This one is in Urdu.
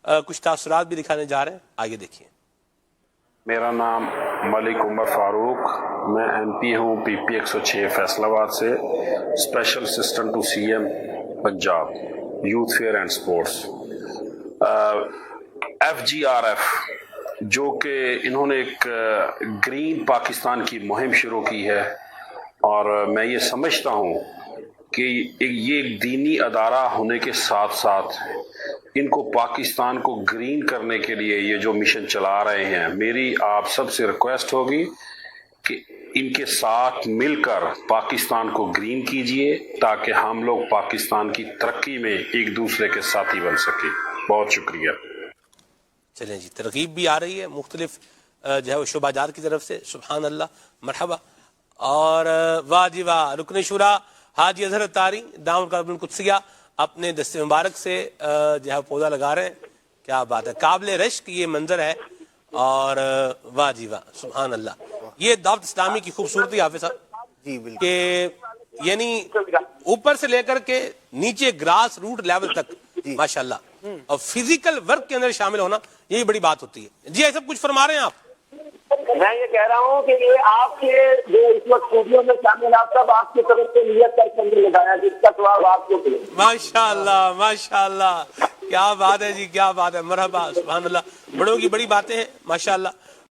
کچھ تاثرات بھی دکھانے جا رہے ہیں، آگے دیکھیے۔ میرا نام ملک عمر فاروق، میں ایم پی ہوں پی پی 106 فیصل آباد سے، special assistant to C M Punjab, youth fair and sports. FGRF جو کہ انہوں نے ایک گرین پاکستان کی مہم شروع کی ہے، اور میں یہ سمجھتا ہوں کہ یہ ایک دینی ادارہ ہونے کے ساتھ ساتھ ان کو پاکستان کو گرین کرنے کے لیے یہ جو مشن چلا رہے ہیں، میری آپ سب سے ریکویسٹ ہوگی کہ ان کے ساتھ مل کر پاکستان کو گرین کیجئے تاکہ ہم لوگ پاکستان کی ترقی میں ایک دوسرے کے ساتھی بن سکیں۔ بہت شکریہ۔ چلیں جی، ترغیب بھی آ رہی ہے مختلف جو ہے وہ شعبہ جات کی طرف سے، سبحان اللہ، مرحبا۔ اور واہ جی واہ، رکن شورا حاجی اظہر اتاری دامن قلب القدسیہ اپنے دست مبارک سے جو ہے پودا لگا رہے ہیں، کیا بات ہے، قابل رشک یہ منظر ہے، اور واہ جی واہ، سبحان اللہ۔ یہ دعوت اسلامی کی خوبصورتی حافظ صاحب جی بالکل، کہ یعنی اوپر سے لے کر کے نیچے گراس روٹ لیول تک ماشاءاللہ، اور فزیکل ورک کے اندر شامل ہونا، یہی بڑی بات ہوتی ہے۔ جی ایسا کچھ فرما رہے ہیں آپ؟ میں یہ کہہ رہا ہوں کہ یہ آپ کے جو اس وقت اسٹوڈیو میں شامل آپ سب آپ کی طرف سے نیت کر کے لگایا، جس کا ثواب آپ کو ملے۔ ماشاءاللہ ماشاءاللہ، کیا بات ہے جی، کیا بات ہے، مرحبا، سبحان اللہ، بڑوں کی بڑی باتیں ہیں ماشاءاللہ۔